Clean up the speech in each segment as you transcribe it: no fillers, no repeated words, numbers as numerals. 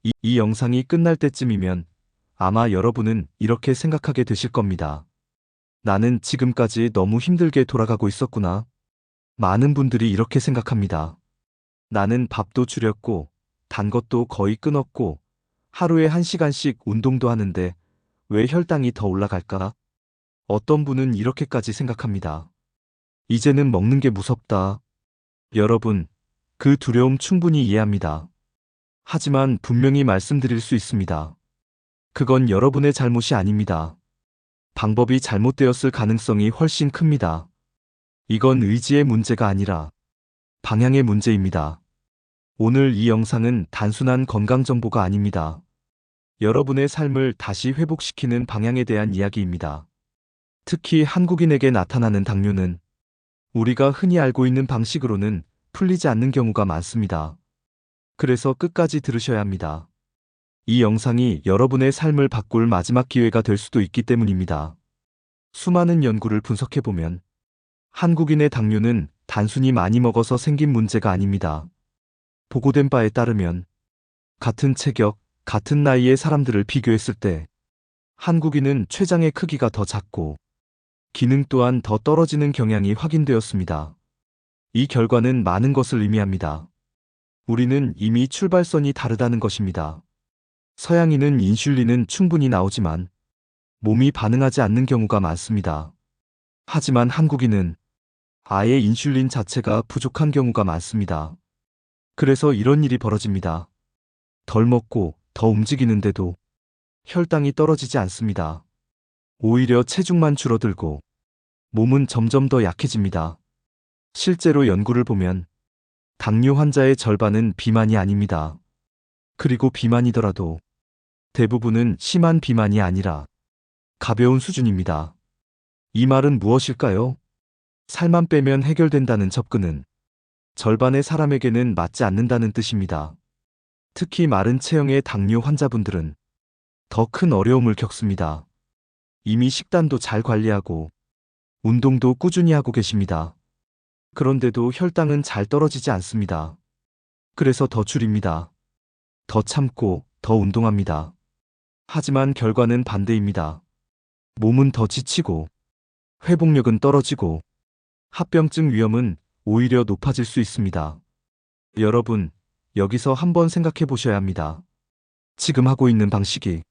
이 영상이 끝날 때쯤이면 아마 여러분은 이렇게 생각하게 되실 겁니다. 나는 지금까지 너무 힘들게 돌아가고 있었구나. 많은 분들이 이렇게 생각합니다. 나는 밥도 줄였고, 단 것도 거의 끊었고, 하루에 1시간씩 운동도 하는데 왜 혈당이 더 올라갈까? 어떤 분은 이렇게까지 생각합니다. 이제는 먹는 게 무섭다. 여러분, 그 두려움 충분히 이해합니다. 하지만 분명히 말씀드릴 수 있습니다. 그건 여러분의 잘못이 아닙니다. 방법이 잘못되었을 가능성이 훨씬 큽니다. 이건 의지의 문제가 아니라 방향의 문제입니다. 오늘 이 영상은 단순한 건강 정보가 아닙니다. 여러분의 삶을 다시 회복시키는 방향에 대한 이야기입니다. 특히 한국인에게 나타나는 당뇨는 우리가 흔히 알고 있는 방식으로는 풀리지 않는 경우가 많습니다. 그래서 끝까지 들으셔야 합니다. 이 영상이 여러분의 삶을 바꿀 마지막 기회가 될 수도 있기 때문입니다. 수많은 연구를 분석해보면 한국인의 당뇨는 단순히 많이 먹어서 생긴 문제가 아닙니다. 보고된 바에 따르면 같은 체격, 같은 나이의 사람들을 비교했을 때 한국인은 췌장의 크기가 더 작고 기능 또한 더 떨어지는 경향이 확인되었습니다. 이 결과는 많은 것을 의미합니다. 우리는 이미 출발선이 다르다는 것입니다. 서양인은 인슐린은 충분히 나오지만 몸이 반응하지 않는 경우가 많습니다. 하지만 한국인은 아예 인슐린 자체가 부족한 경우가 많습니다. 그래서 이런 일이 벌어집니다. 덜 먹고 더 움직이는데도 혈당이 떨어지지 않습니다. 오히려 체중만 줄어들고 몸은 점점 더 약해집니다. 실제로 연구를 보면 당뇨 환자의 절반은 비만이 아닙니다. 그리고 비만이더라도 대부분은 심한 비만이 아니라 가벼운 수준입니다. 이 말은 무엇일까요? 살만 빼면 해결된다는 접근은 절반의 사람에게는 맞지 않는다는 뜻입니다. 특히 마른 체형의 당뇨 환자분들은 더 큰 어려움을 겪습니다. 이미 식단도 잘 관리하고 운동도 꾸준히 하고 계십니다. 그런데도 혈당은 잘 떨어지지 않습니다. 그래서 더 줄입니다. 더 참고 더 운동합니다. 하지만 결과는 반대입니다. 몸은 더 지치고 회복력은 떨어지고 합병증 위험은 오히려 높아질 수 있습니다. 여러분, 여기서 한번 생각해 보셔야 합니다. 지금 하고 있는 방식이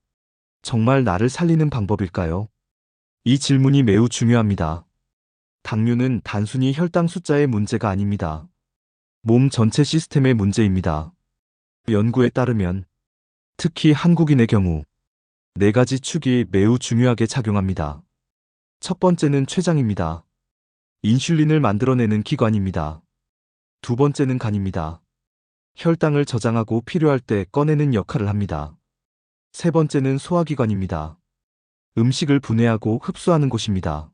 정말 나를 살리는 방법일까요? 이 질문이 매우 중요합니다. 당뇨는 단순히 혈당 숫자의 문제가 아닙니다. 몸 전체 시스템의 문제입니다. 연구에 따르면 특히 한국인의 경우 4가지 축이 매우 중요하게 작용합니다. 첫 번째는 췌장입니다. 인슐린을 만들어내는 기관입니다. 두 번째는 간입니다. 혈당을 저장하고 필요할 때 꺼내는 역할을 합니다. 세 번째는 소화기관입니다. 음식을 분해하고 흡수하는 곳입니다.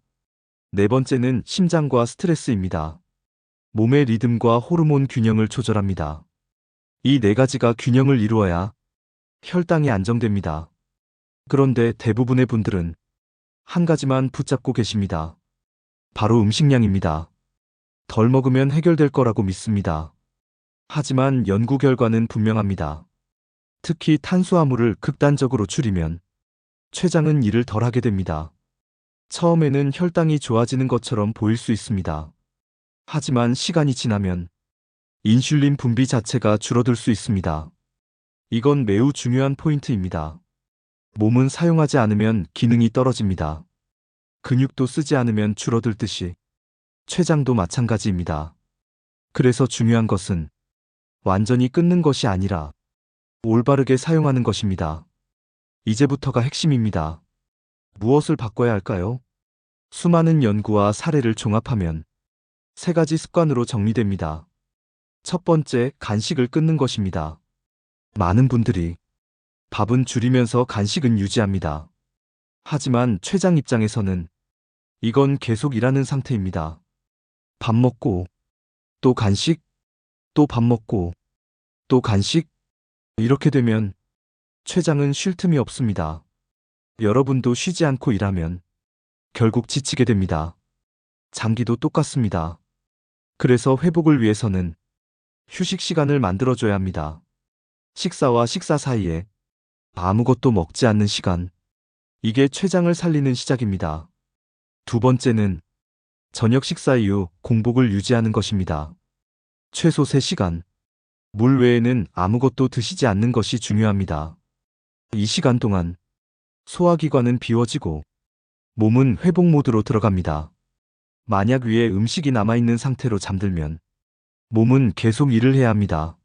네 번째는 심장과 스트레스입니다. 몸의 리듬과 호르몬 균형을 조절합니다. 이 4가지가 균형을 이루어야 혈당이 안정됩니다. 그런데 대부분의 분들은 한 가지만 붙잡고 계십니다. 바로 음식량입니다. 덜 먹으면 해결될 거라고 믿습니다. 하지만 연구 결과는 분명합니다. 특히 탄수화물을 극단적으로 줄이면 췌장은 일을 덜 하게 됩니다. 처음에는 혈당이 좋아지는 것처럼 보일 수 있습니다. 하지만 시간이 지나면 인슐린 분비 자체가 줄어들 수 있습니다. 이건 매우 중요한 포인트입니다. 몸은 사용하지 않으면 기능이 떨어집니다. 근육도 쓰지 않으면 줄어들듯이 췌장도 마찬가지입니다. 그래서 중요한 것은 완전히 끊는 것이 아니라 올바르게 사용하는 것입니다. 이제부터가 핵심입니다. 무엇을 바꿔야 할까요? 수많은 연구와 사례를 종합하면 3가지 습관으로 정리됩니다. 첫 번째, 간식을 끊는 것입니다. 많은 분들이 밥은 줄이면서 간식은 유지합니다. 하지만 췌장 입장에서는 이건 계속 일하는 상태입니다. 밥 먹고 또 간식, 또 밥 먹고 또 간식. 이렇게 되면 췌장은 쉴 틈이 없습니다. 여러분도 쉬지 않고 일하면 결국 지치게 됩니다. 장기도 똑같습니다. 그래서 회복을 위해서는 휴식 시간을 만들어줘야 합니다. 식사와 식사 사이에 아무것도 먹지 않는 시간. 이게 췌장을 살리는 시작입니다. 두 번째는 저녁 식사 이후 공복을 유지하는 것입니다. 최소 3시간. 물 외에는 아무것도 드시지 않는 것이 중요합니다. 이 시간 동안 소화기관은 비워지고 몸은 회복 모드로 들어갑니다. 만약 위에 음식이 남아있는 상태로 잠들면 몸은 계속 일을 해야 합니다.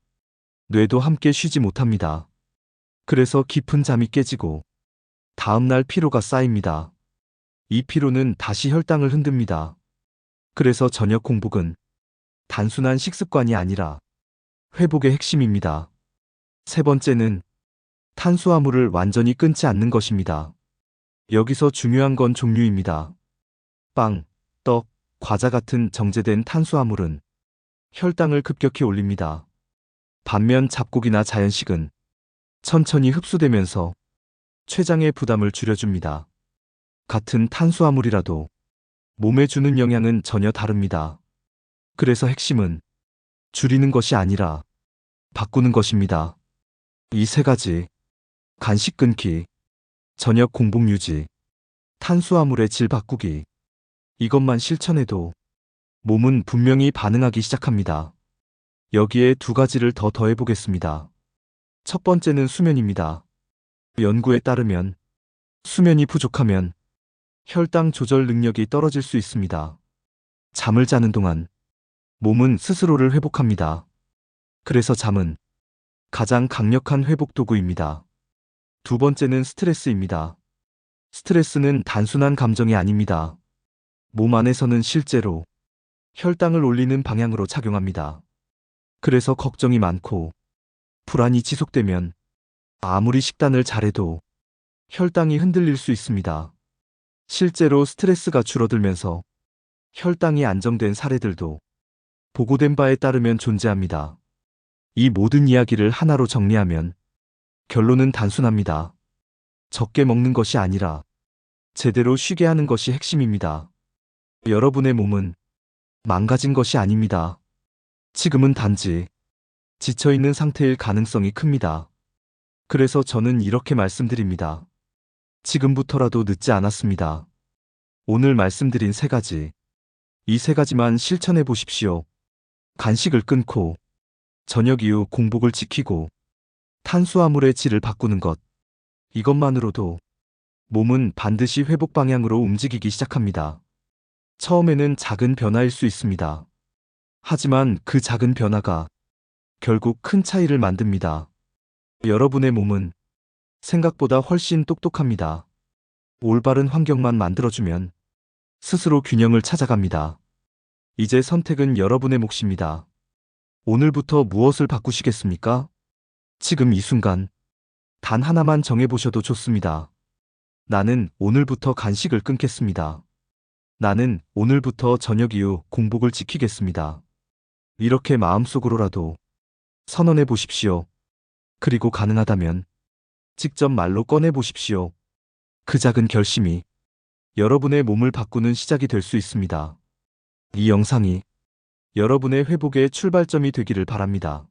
뇌도 함께 쉬지 못합니다. 그래서 깊은 잠이 깨지고 다음날 피로가 쌓입니다. 이 피로는 다시 혈당을 흔듭니다. 그래서 저녁 공복은 단순한 식습관이 아니라 회복의 핵심입니다. 세 번째는 탄수화물을 완전히 끊지 않는 것입니다. 여기서 중요한 건 종류입니다. 빵, 떡, 과자 같은 정제된 탄수화물은 혈당을 급격히 올립니다. 반면 잡곡이나 자연식은 천천히 흡수되면서 췌장의 부담을 줄여줍니다. 같은 탄수화물이라도 몸에 주는 영향은 전혀 다릅니다. 그래서 핵심은 줄이는 것이 아니라 바꾸는 것입니다. 이 세 가지, 간식 끊기, 저녁 공복 유지, 탄수화물의 질 바꾸기, 이것만 실천해도 몸은 분명히 반응하기 시작합니다. 여기에 두 가지를 더 더해보겠습니다. 첫 번째는 수면입니다. 연구에 따르면 수면이 부족하면 혈당 조절 능력이 떨어질 수 있습니다. 잠을 자는 동안 몸은 스스로를 회복합니다. 그래서 잠은 가장 강력한 회복 도구입니다. 두 번째는 스트레스입니다. 스트레스는 단순한 감정이 아닙니다. 몸 안에서는 실제로 혈당을 올리는 방향으로 작용합니다. 그래서 걱정이 많고 불안이 지속되면 아무리 식단을 잘해도 혈당이 흔들릴 수 있습니다. 실제로 스트레스가 줄어들면서 혈당이 안정된 사례들도 보고된 바에 따르면 존재합니다. 이 모든 이야기를 하나로 정리하면 결론은 단순합니다. 적게 먹는 것이 아니라 제대로 쉬게 하는 것이 핵심입니다. 여러분의 몸은 망가진 것이 아닙니다. 지금은 단지 지쳐있는 상태일 가능성이 큽니다. 그래서 저는 이렇게 말씀드립니다. 지금부터라도 늦지 않았습니다. 오늘 말씀드린 세 가지, 이 세 가지만 실천해 보십시오. 간식을 끊고, 저녁 이후 공복을 지키고, 탄수화물의 질을 바꾸는 것. 이것만으로도 몸은 반드시 회복 방향으로 움직이기 시작합니다. 처음에는 작은 변화일 수 있습니다. 하지만 그 작은 변화가 결국 큰 차이를 만듭니다. 여러분의 몸은 생각보다 훨씬 똑똑합니다. 올바른 환경만 만들어주면 스스로 균형을 찾아갑니다. 이제 선택은 여러분의 몫입니다. 오늘부터 무엇을 바꾸시겠습니까? 지금 이 순간 단 하나만 정해보셔도 좋습니다. 나는 오늘부터 간식을 끊겠습니다. 나는 오늘부터 저녁 이후 공복을 지키겠습니다. 이렇게 마음속으로라도 선언해 보십시오. 그리고 가능하다면 직접 말로 꺼내 보십시오. 그 작은 결심이 여러분의 몸을 바꾸는 시작이 될 수 있습니다. 이 영상이 여러분의 회복의 출발점이 되기를 바랍니다.